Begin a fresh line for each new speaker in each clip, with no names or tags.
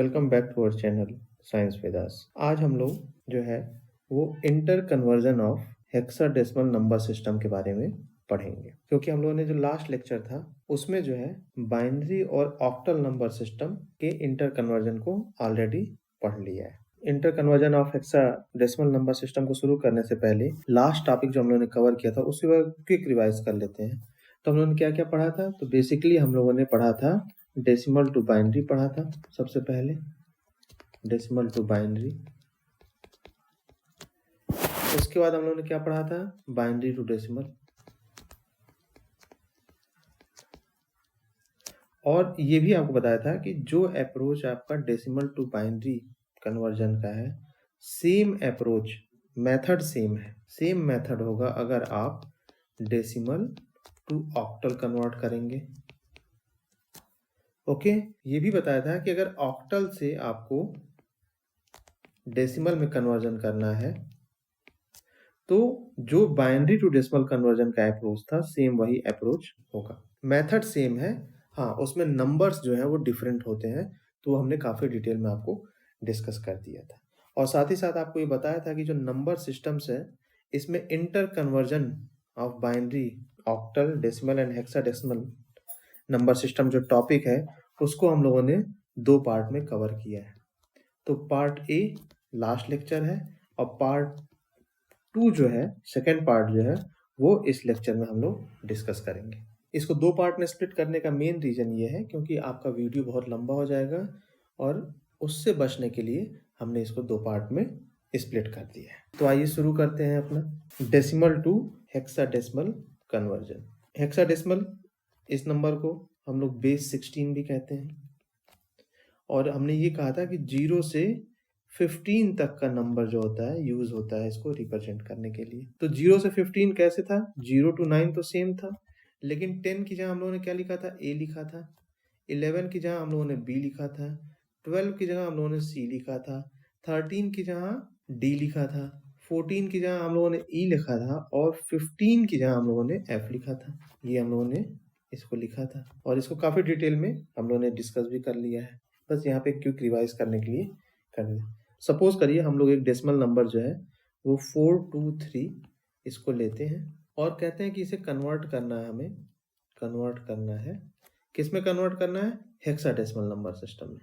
Welcome back to our channel science with us. आज हम लोग जो है वो inter conversion of hexadecimal number system के बारे में पढ़ेंगे, क्योंकि हम लोगों ने जो लास्ट लेक्चर था उसमें जो है बाइनरी और ऑक्टल नंबर सिस्टम के इंटर कन्वर्जन को ऑलरेडी पढ़ लिया है। Inter conversion of hexadecimal number system को शुरू करने से पहले लास्ट टॉपिक जो हम लोगों ने कवर किया था उसके बाद क्विक रिवाइज कर लेते हैं। तो हम लोगों ने क्या क्या पढ़ा था? तो बेसिकली हम लोगों ने पढ़ा था डेसिमल टू बाइनरी पढ़ा था। सबसे पहले डेसिमल टू बाइनरी, उसके बाद हम लोगों ने क्या पढ़ा था? Binary to decimal. और ये भी आपको बताया था कि जो अप्रोच आपका डेसिमल टू बाइनरी कन्वर्जन का है, सेम अप्रोच, मेथड सेम है, सेम मेथड होगा अगर आप डेसिमल टू ऑक्टल कन्वर्ट करेंगे। ओके, ये भी बताया था कि अगर ऑक्टल से आपको डेसिमल में कन्वर्जन करना है तो जो बाइनरी टू डेसिमल कन्वर्जन का अप्रोच था सेम वही अप्रोच होगा। मेथड सेम है, हाँ उसमें नंबर्स जो है वो डिफरेंट होते हैं, तो हमने काफ़ी डिटेल में आपको डिस्कस कर दिया था। और साथ ही साथ आपको ये बताया था कि जो नंबर सिस्टम्स है इसमें inter conversion of binary, octal, decimal and hexadecimal number system जो टॉपिक है उसको हम लोगों ने 2 पार्ट में कवर किया है। तो पार्ट ए लास्ट लेक्चर है और पार्ट 2 जो है, सेकेंड पार्ट जो है वो इस लेक्चर में हम लोग डिस्कस करेंगे। इसको 2 पार्ट में स्प्लिट करने का मेन रीजन ये है क्योंकि आपका वीडियो बहुत लंबा हो जाएगा और उससे बचने के लिए हमने इसको 2 पार्ट में स्प्लिट कर दिया है। तो आइए शुरू करते हैं अपना decimal to hexadecimal conversion. Hexadecimal इस नंबर को हम लोग बेस 16 भी कहते हैं और हमने ये कहा था कि 0 से 15 तक का नंबर जो होता है यूज होता है इसको रिप्रेजेंट करने के लिए। तो 0 से 15 कैसे था? 0 to 9 तो सेम था, लेकिन 10 की जगह हम लोगों ने क्या लिखा था? ए लिखा था। 11 की जगह हम लोगों ने बी लिखा था। 12 की जगह हम लोगों ने सी लिखा था। 13 की जगह डी लिखा था। 14 की जगह हम लोगों ने ई लिखा था और 15 की जगह हम लोगों ने एफ लिखा था। ये हम लोगों ने इसको लिखा था और इसको काफी डिटेल में हम लोगों ने डिस्कस भी कर लिया है। बस यहाँ पे क्विक रिवाइज करने के लिए कर दें। सपोज करिए हम लोग एक डेसिमल नंबर जो है वो 423 इसको लेते हैं और कहते हैं कि इसे कन्वर्ट करना है, हमें कन्वर्ट करना है। किस में कन्वर्ट करना है? हेक्साडेसिमल नंबर सिस्टम में।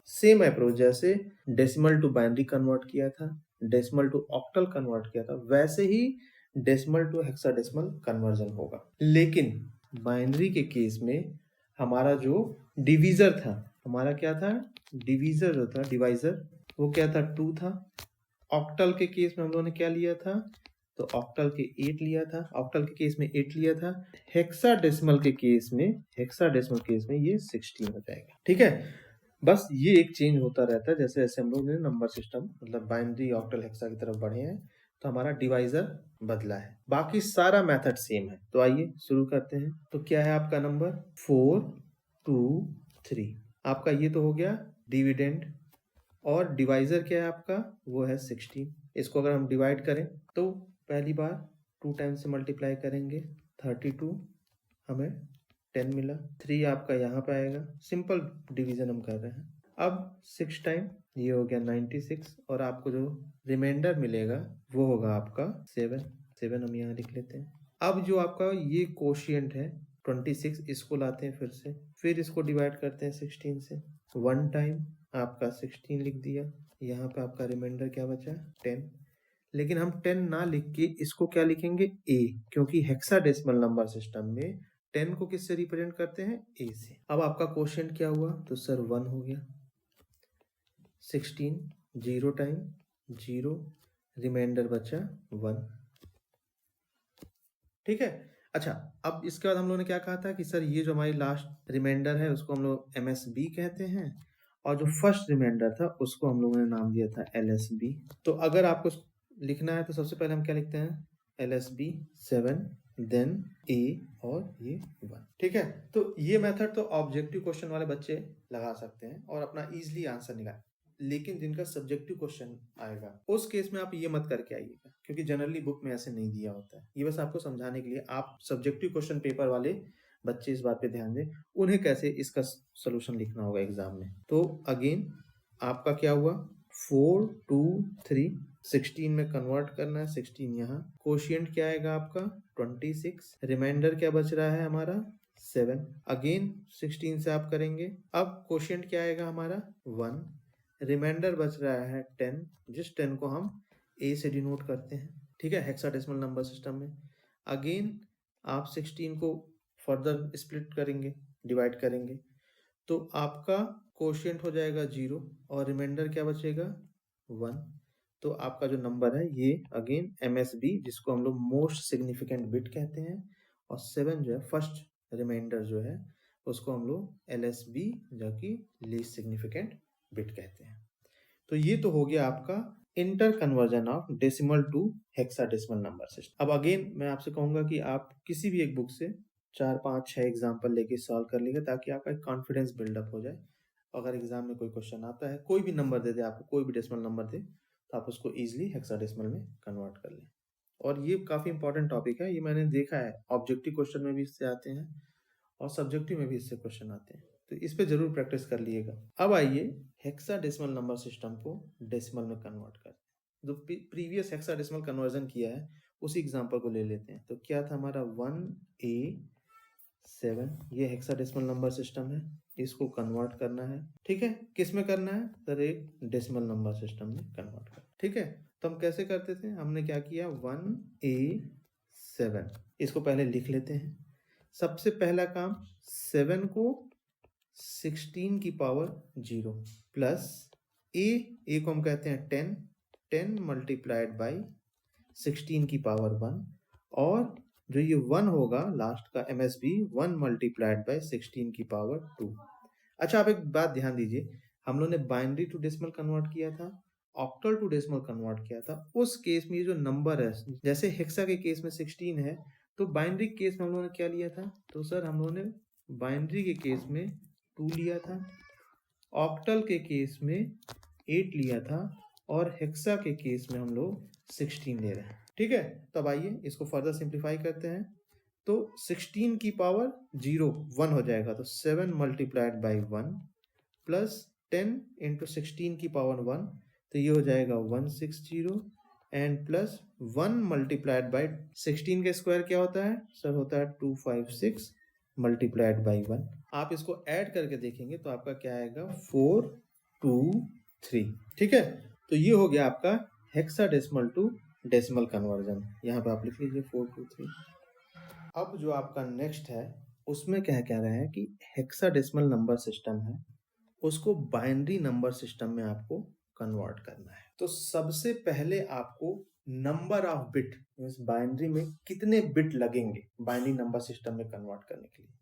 सेम अप्रोच जैसे डेसिमल टू बाइनरी कन्वर्ट किया था, डेसिमल टू ऑक्टल कन्वर्ट किया था, वैसे ही डेसिमल टू हेक्साडेसिमल कन्वर्जन होगा। लेकिन बाइनरी के केस में हमारा जो डिवीजर था, हमारा क्या था? डिवीजर जो था, डिवाइजर, वो क्या था? 2 था। ऑक्टल के केस में हम लोगों ने क्या लिया था? तो ऑक्टल के 8 लिया था, ऑक्टल के केस में 8 लिया था। हेक्साडेसिमल के केस में, हेक्साडेसिमल केस में ये 16 हो जाएगा। ठीक है, बस ये एक चेंज होता रहता है जैसे जैसे हम लोग ने नंबर सिस्टम मतलब बाइनरी, ऑक्टल, हेक्सा की तरफ बढ़े हैं तो हमारा डिवाइजर बदला है, बाकी सारा मेथड सेम है। तो आइए शुरू करते हैं। तो क्या है आपका नंबर? 423। आपका ये तो हो गया डिविडेंड और डिवाइजर क्या है आपका? वो है 16। इसको अगर हम डिवाइड करें तो पहली बार 2 टाइम्स से मल्टीप्लाई करेंगे, 32 हमें 10 मिला। 3 आपका यहाँ पे आएगा, सिंपल डिवीजन हम कर रहे हैं। अब 6 टाइम ये हो गया 96 और आपको जो रिमाइंडर मिलेगा वो होगा आपका 7 हम यहाँ लिख लेते हैं। अब जो आपका ये कोशिएंट है 26, इसको लाते हैं फिर इसको डिवाइड करते हैं 16 से। 1 टाइम आपका 16 लिख दिया, यहाँ पे आपका रिमाइंडर क्या बचा? 10। लेकिन हम 10 ना लिख के इसको क्या लिखेंगे? ए, क्योंकि हेक्साडेसिमल नंबर सिस्टम में 10 को किससे रिप्रेजेंट करते हैं? ए से। अब आपका क्वेश्चन क्या हुआ? तो सर 1 हो गया। 16 0 टाइम 0, रिमाइंडर बचा 1। ठीक है, अच्छा अब इसके बाद हम लोगों ने क्या कहा था कि सर ये जो हमारी लास्ट रिमाइंडर है उसको हम लोग MSB कहते हैं और जो फर्स्ट रिमाइंडर था उसको हम लोगों ने नाम दिया था LSB। तो अगर आपको लिखना है तो सबसे पहले हम क्या लिखते हैं? LSB 7 देन A और ये 1। ठीक है, तो ये मेथड तो ऑब्जेक्टिव क्वेश्चन वाले बच्चे लगा सकते हैं और अपना इजीली आंसर निकाल, लेकिन जिनका सब्जेक्टिव क्वेश्चन आएगा उस केस में आप ये मत करके आइएगा क्योंकि जनरली बुक में ऐसे नहीं दिया होता है। ये बस आपको समझाने के लिए, आप सब्जेक्टिव क्वेश्चन पेपर वाले बच्चे इस बात पे ध्यान दें, उन्हें कैसे इसका सॉल्यूशन लिखना होगा एग्जाम में। तो अगेन आपका क्या हुआ, 4 2 3 16 में कन्वर्ट करना है, 16 यहाँ, कोशिएंट क्या आएगा आपका 26, रिमाइंडर क्या बच रहा है हमारा 7, अगेन 16 से आप करेंगे, अब कोशिएंट क्या आएगा हमारा 1, रिमाइंडर बच रहा है 10, जिस 10 को हम ए से डिनोट करते हैं, ठीक है, हेक्साडेसिमल नंबर सिस्टम में। अगेन आप 16 को फर्दर स्प्लिट करेंगे, डिवाइड करेंगे, तो आपका कोशिएंट हो जाएगा 0 और रिमाइंडर क्या बचेगा 1। तो आपका जो नंबर है ये अगेन MSB, जिसको हम लोग मोस्ट सिग्निफिकेंट बिट कहते हैं, और 7 जो है फर्स्ट रिमाइंडर जो है उसको हम लोग LSB जो कि लीस्ट सिग्निफिकेंट बिट कहते हैं। तो ये तो हो गया आपका inter conversion of decimal to hexadecimal number system. अब अगेन मैं आपसे कहूंगा कि आप किसी भी एक बुक से 4 5 6 एग्जाम्पल लेके सॉल्व कर लीजिए, ताकि आपका कॉन्फिडेंस बिल्डअप हो जाए। अगर एग्जाम में कोई क्वेश्चन आता है, कोई भी नंबर दे दे आपको, कोई भी डेसिमल नंबर दे, तो आप उसको इजिली हेक्साडेसिमल में कन्वर्ट कर लें। और ये काफी इंपॉर्टेंट टॉपिक है, ये मैंने देखा है ऑब्जेक्टिव क्वेश्चन में भी इससे आते हैं और सब्जेक्टिव में भी इससे क्वेश्चन आते हैं, तो इस पे जरूर प्रैक्टिस कर लिएगा। अब आइए हेक्साडेसिमल नंबर सिस्टम को डेसिमल में कन्वर्ट करते हैं। जो प्रीवियस हेक्साडेसिमल कन्वर्जन किया है उसी एग्जांपल को ले लेते हैं। तो क्या था हमारा 1A7, ये हेक्साडेसिमल नंबर सिस्टम है, इसको कन्वर्ट करना है, ठीक है। किस में करना है सर, एक डेसिमल नंबर सिस्टम में कन्वर्ट करना, ठीक है। तो हम कैसे करते थे, हमने क्या किया 1A7, इसको पहले लिख लेते हैं। सबसे पहला काम 7 को 16 की पावर 0 प्लस ए को हम कहते हैं 10 मल्टीप्लाइड बाई 16 की पावर 1, और जो ये 1 होगा लास्ट का MSB 1 मल्टीप्लाइड बाई 16 की पावर 2। अच्छा, आप एक बात ध्यान दीजिए, हम लोग ने बाइनरी टू डेसिमल कन्वर्ट किया था, ऑक्टल टू डेसिमल कन्वर्ट किया था। उस केस में ये जो नंबर है, जैसे हेक्सा के केस में 16 है, तो बाइनरी केस में हम लोगों ने क्या लिया था, तो सर हम लोगों ने बाइनरी के केस में 2 लिया था, ऑक्टल के केस में 8 लिया था, और हेक्सा के केस में हम लोग 16 ले रहे हैं, ठीक है। तो अब आइए इसको फर्दर सिंप्लीफाई करते हैं। तो 16 की पावर 0 1 हो जाएगा, तो 7 मल्टीप्लाइड बाई 1 प्लस 10 इंटू 16 की पावर 1, तो ये हो जाएगा 160, एंड प्लस 1 मल्टीप्लाइड बाई 16 का स्क्वायर क्या होता है सर, होता है 256 मल्टीप्लाइड बाई 1। आप इसको ऐड करके देखेंगे तो आपका क्या आएगा 423, ठीक है। तो ये हो गया आपका हेक्साडेसिमल टू डेसिमल कन्वर्जन, यहाँ पे आप लिख लीजिए 423। अब जो आपका नेक्स्ट है उसमें क्या कह रहा है कि हेक्साडेसिमल नंबर सिस्टम है, उसको बाइनरी नंबर सिस्टम में आपको कन्वर्ट करना है। तो सबसे पहले आपको number of bit, means binary में कितने बिट लगेंगे बाइनरी नंबर सिस्टम में कन्वर्ट करने के लिए,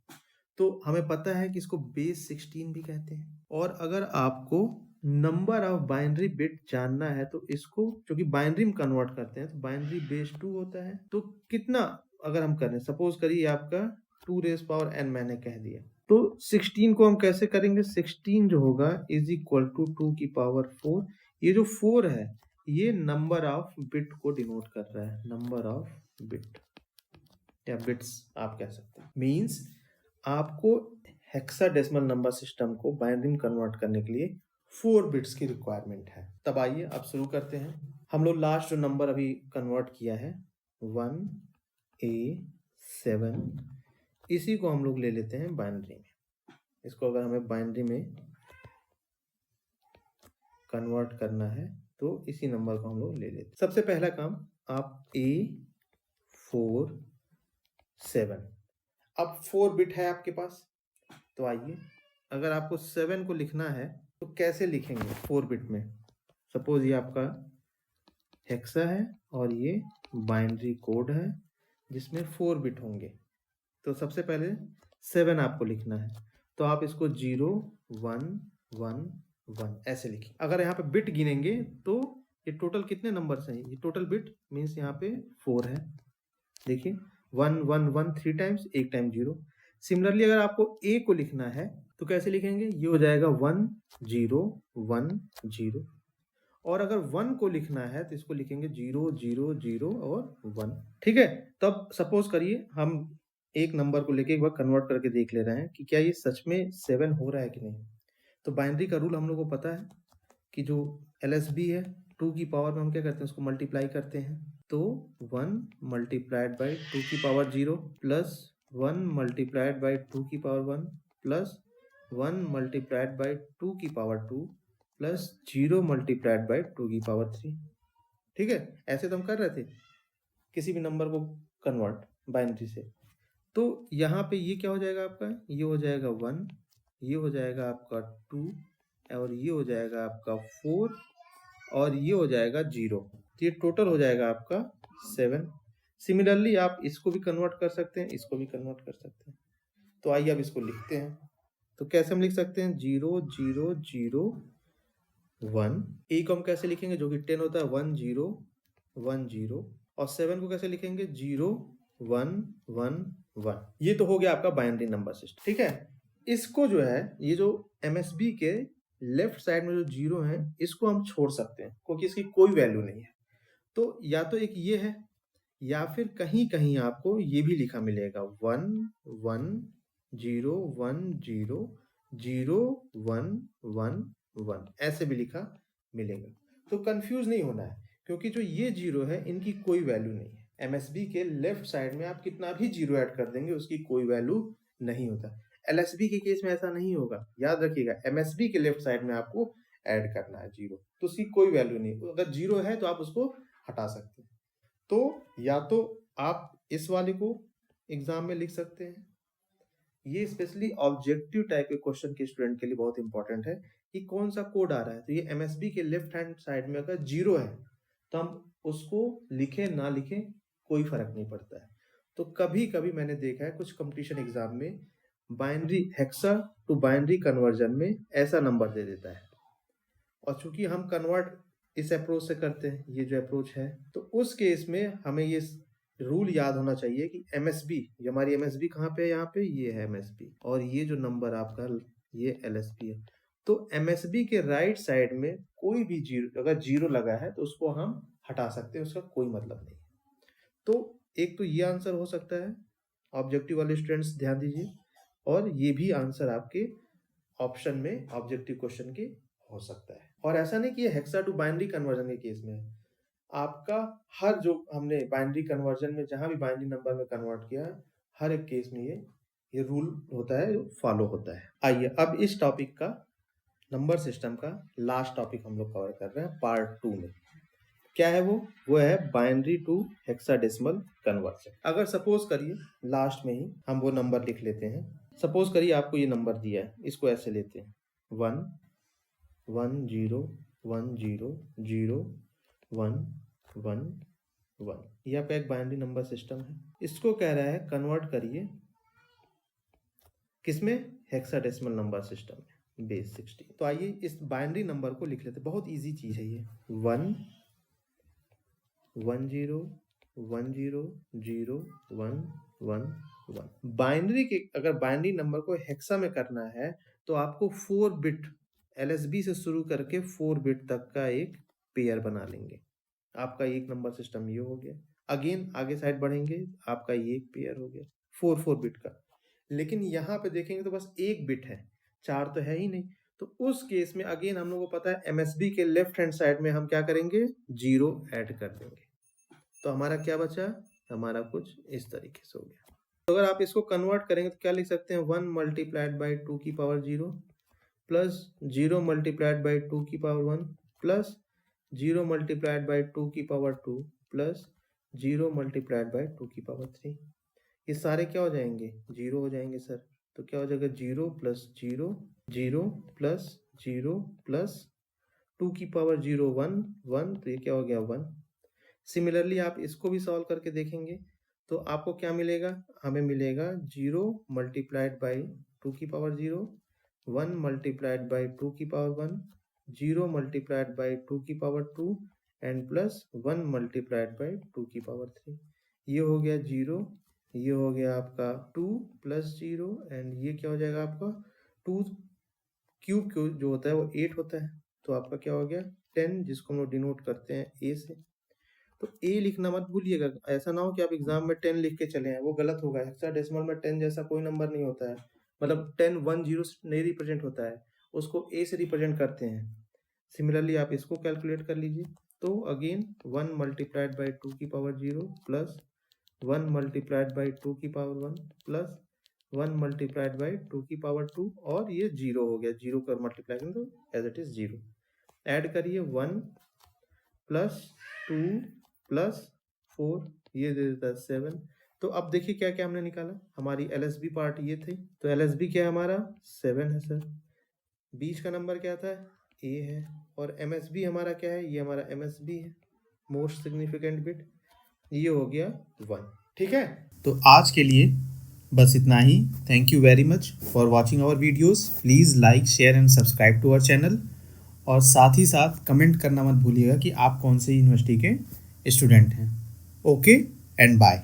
तो हमें पता है कि इसको बेस 16 भी कहते हैं। और अगर आपको नंबर ऑफ बाइनरी बिट जानना है तो इसको, क्योंकि बाइनरी में कन्वर्ट करते हैं तो बाइनरी बेस 2 होता है, तो कितना अगर हम करें, सपोज करिए आपका 2 रेज पावर n मैंने कह दिया, तो 16 को हम कैसे करेंगे, 16 जो होगा इज इक्वल टू 2 की पावर 4। ये जो 4 है ये नंबर ऑफ बिट को डिनोट कर रहा है, नंबर ऑफ बिट या बिट्स आप कह सकते हैं। मींस आपको हेक्साडेसिमल नंबर सिस्टम को बाइनरी में कन्वर्ट करने के लिए 4 बिट्स की रिक्वायरमेंट है। तब आइए अब शुरू करते हैं। हम लोग लास्ट जो नंबर अभी कन्वर्ट किया है 1A7, इसी को हम लोग ले लेते हैं बाइनरी में। इसको अगर हमें बाइनरी में कन्वर्ट करना है तो इसी नंबर को हम लोग ले लेते हैं। सबसे पहला काम आप A47, अब 4 बिट है आपके पास, तो आइए अगर आपको 7 को लिखना है तो कैसे लिखेंगे 4 बिट में। सपोज ये आपका हेक्सा है और ये बाइनरी कोड है जिसमें 4 बिट होंगे, तो सबसे पहले 7 आपको लिखना है, तो आप इसको 0 1 1 1 ऐसे लिखिए। अगर यहाँ पे बिट गिनेंगे तो ये टोटल कितने नंबर्स हैं, ये टोटल बिट मीन्स यहाँ पे 4 है, देखिए 1 1 1 3 टाइम्स, एक टाइम 0। सिमिलरली अगर आपको ए को लिखना है तो कैसे लिखेंगे, ये हो जाएगा 1 0 1 0, और अगर 1 को लिखना है तो इसको लिखेंगे 0 0 0 और 1, ठीक है। तब सपोज करिए हम एक नंबर को लेके एक बार कन्वर्ट करके देख ले रहे हैं कि क्या ये सच में 7 हो रहा है कि नहीं। तो बाइनरी का रूल हम लोग को पता है कि जो LSB है 2 की पावर में हम क्या करते हैं, उसको मल्टीप्लाई करते हैं। तो 1 मल्टीप्लाइड बाई 2 की पावर 0 प्लस 1 मल्टीप्लाइड बाई 2 की पावर 1 प्लस 1 मल्टीप्लाइड बाई 2 की पावर 2 प्लस 0 मल्टीप्लाइड बाई 2 की पावर 3। ठीक है, ऐसे तो हम कर रहे थे किसी भी नंबर को कन्वर्ट बाइनरी से। तो यहाँ पे ये क्या हो जाएगा आपका, ये हो जाएगा 1, ये हो जाएगा आपका 2 और ये हो जाएगा आपका 4 और ये हो जाएगा 0। तो ये टोटल हो जाएगा आपका 7। सिमिलरली आप इसको भी कन्वर्ट कर सकते हैं, इसको भी कन्वर्ट कर सकते हैं। तो आइए अब इसको लिखते हैं। तो कैसे हम लिख सकते हैं, 0 0 0 1। ए को हम कैसे लिखेंगे, जो कि 10 होता है, 1 0 1 0। और 7 को कैसे लिखेंगे, 0 1 1 1। ये तो हो गया आपका बाइनरी नंबर सिस्टम। ठीक है, इसको जो है, ये जो MSB के लेफ्ट साइड में जो 0 है, इसको हम छोड़ सकते हैं क्योंकि इसकी कोई वैल्यू नहीं है। तो या तो एक ये है या फिर कहीं कहीं आपको ये भी लिखा मिलेगा 1 1 0 1 0 0 1 1 1, ऐसे भी लिखा मिलेगा। तो कंफ्यूज नहीं होना है क्योंकि जो ये 0 है इनकी कोई वैल्यू नहीं है। MSB के लेफ्ट साइड में आप कितना भी 0 ऐड कर देंगे उसकी कोई वैल्यू नहीं होता। LSB के केस में ऐसा नहीं होगा, याद रखिएगा। MSB के लेफ्ट साइड में आपको ऐड करना है 0, तो उसकी कोई वैल्यू नहीं। अगर 0 है तो आप उसको हटा सकते हैं। तो या तो आप इस वाले को एग्जाम में लिख सकते हैं, ये स्पेशली ऑब्जेक्टिव टाइप के क्वेश्चन के स्टूडेंट के लिए बहुत इंपॉर्टेंट है कि कौन सा कोड आ रहा है। तो ये MSB के लेफ्ट हैंड साइड में अगर 0 है तो हम उसको लिखें ना लिखें कोई फर्क नहीं पड़ता है। तो कभी कभी मैंने देखा है कुछ कंपटीशन एग्जाम में binary hexa to binary conversion में ऐसा नंबर दे देता है, और चूंकि हम कन्वर्ट इस अप्रोच से करते हैं, ये जो अप्रोच है, तो उस केस में हमें ये रूल याद होना चाहिए कि MSB, ये हमारी MSB कहाँ पे है, यहाँ पे ये है MSB, और ये जो नंबर आपका ये LSB है। तो MSB के राइट साइड में कोई भी 0, अगर 0 लगा है तो उसको हम हटा सकते हैं, उसका कोई मतलब नहीं। तो एक तो ये आंसर हो सकता है, ऑब्जेक्टिव वाले स्टूडेंट्स ध्यान दीजिए। और ये भी आंसर आपके ऑप्शन में ऑब्जेक्टिव क्वेश्चन के हो सकता है। और ऐसा नहीं कि ये हेक्सा टू बाइनरी कन्वर्जन के केस में है, आपका हर जो हमने बाइनरी कन्वर्जन में जहां भी बाइनरी नंबर में कन्वर्ट किया है, हर एक केस में ये रूल होता है, फॉलो होता है। आइए अब इस टॉपिक का, नंबर सिस्टम का लास्ट टॉपिक हम लोग कवर कर रहे हैं पार्ट 2 में। क्या है वो है बाइनरी टू हेक्साडेसिमल कन्वर्जन। अगर सपोज करिए लास्ट में ही हम वो नंबर लिख लेते हैं। सपोज करिए आपको ये नंबर दिया है, इसको ऐसे लेते हैं 1 1 0 1 0 0 1 1 1। ये आपका एक बाइनरी नंबर सिस्टम है। इसको कह रहा है कन्वर्ट करिए किसमें, हेक्साडेसिमल नंबर सिस्टम में, बेस 16। तो आइए इस बाइनरी नंबर को लिख लेते हैं, बहुत इजी चीज है ये। 1 1 0 1 0 0 1 1 1। बाइनरी के, अगर बाइनरी नंबर को हेक्सा में करना है तो आपको 4 बिट LSB से शुरू करके 4 बिट तक का एक पेयर बना लेंगे। आपका एक नंबर सिस्टम ये हो गया। अगेन आगे साइड बढ़ेंगे, आपका ये एक पेयर हो गया 4 बिट का। लेकिन यहाँ पे देखेंगे तो बस एक बिट है, 4 तो है ही नहीं। तो उस केस में अगेन हम लोग को पता है MSB के लेफ्ट हैंड साइड में हम क्या करेंगे, 0 ऐड कर देंगे। तो हमारा क्या बचा, हमारा कुछ इस तरीके से हो गया। तो अगर आप इसको कन्वर्ट करेंगे तो क्या लिख सकते हैं, 1 मल्टीप्लाइड बाई 2 की पावर 0 प्लस 0 मल्टीप्लाइड बाई 2 की पावर 1 प्लस 0 मल्टीप्लाइड बाई 2 की पावर 2 प्लस 0 मल्टीप्लाइड बाई 2 की पावर 3। ये सारे क्या हो जाएंगे, 0 हो जाएंगे सर। तो क्या हो जाएगा, 0 प्लस 0 0 प्लस 0 प्लस 2 की पावर 0 1 1, तो ये क्या हो गया 1। सिमिलरली आप इसको भी सॉल्व करके देखेंगे तो आपको क्या मिलेगा, हमें मिलेगा 0 मल्टीप्लाइड बाई 2 की पावर 0 1 मल्टीप्लाइड बाई 2 की पावर 1 0 मल्टीप्लाइड बाई 2 की power 2 and plus 1 multiplied by 2 की पावर 3। ये हो गया 0, ये हो गया आपका 2 प्लस 0 एंड ये क्या हो जाएगा आपका 2 क्यूब जो होता है वो 8 होता है। तो आपका क्या हो गया 10, जिसको हम लोग डिनोट करते हैं A से। तो ए लिखना मत भूलिएगा। ऐसा ना हो कि आप एग्जाम में 10 लिख के चले आए, वो गलत होगा। हेक्साडेसिमल में 10 जैसा कोई नंबर नहीं होता है, मतलब 10 1 0 से नहीं रिप्रेजेंट होता है, उसको ए से रिप्रेजेंट करते हैं। सिमिलरली आप इसको कैलकुलेट कर लीजिए। तो अगेन 1 मल्टीप्लाइड बाई 2 की पावर 0 प्लस 1 मल्टीप्लाइड बाई 2 की पावर 1 प्लस 1 मल्टीप्लाइड बाई 2 की पावर 2, और ये 0 हो गया। 0 कर मल्टीप्लाई करें तो एज इट इज 0। ऐड करिए 1 प्लस 2 प्लस 4, ये दे देता है 7। तो अब देखिए क्या क्या हमने निकाला। हमारी एलएसबी पार्ट ये थी, तो एलएसबी क्या है हमारा 7 है सर। बीच का नंबर क्या था ए है, और एमएसबी हमारा क्या है, ये हमारा एमएसबी है, मोस्ट सिग्निफिकेंट बिट, ये हो गया 1। ठीक है,
तो आज के लिए बस इतना ही। Thank you very much for watching our videos. Please like share and subscribe to our channel, और साथ ही साथ कमेंट करना मत भूलिएगा कि आप कौन सी यूनिवर्सिटी के स्टूडेंट हैं। Okay and bye.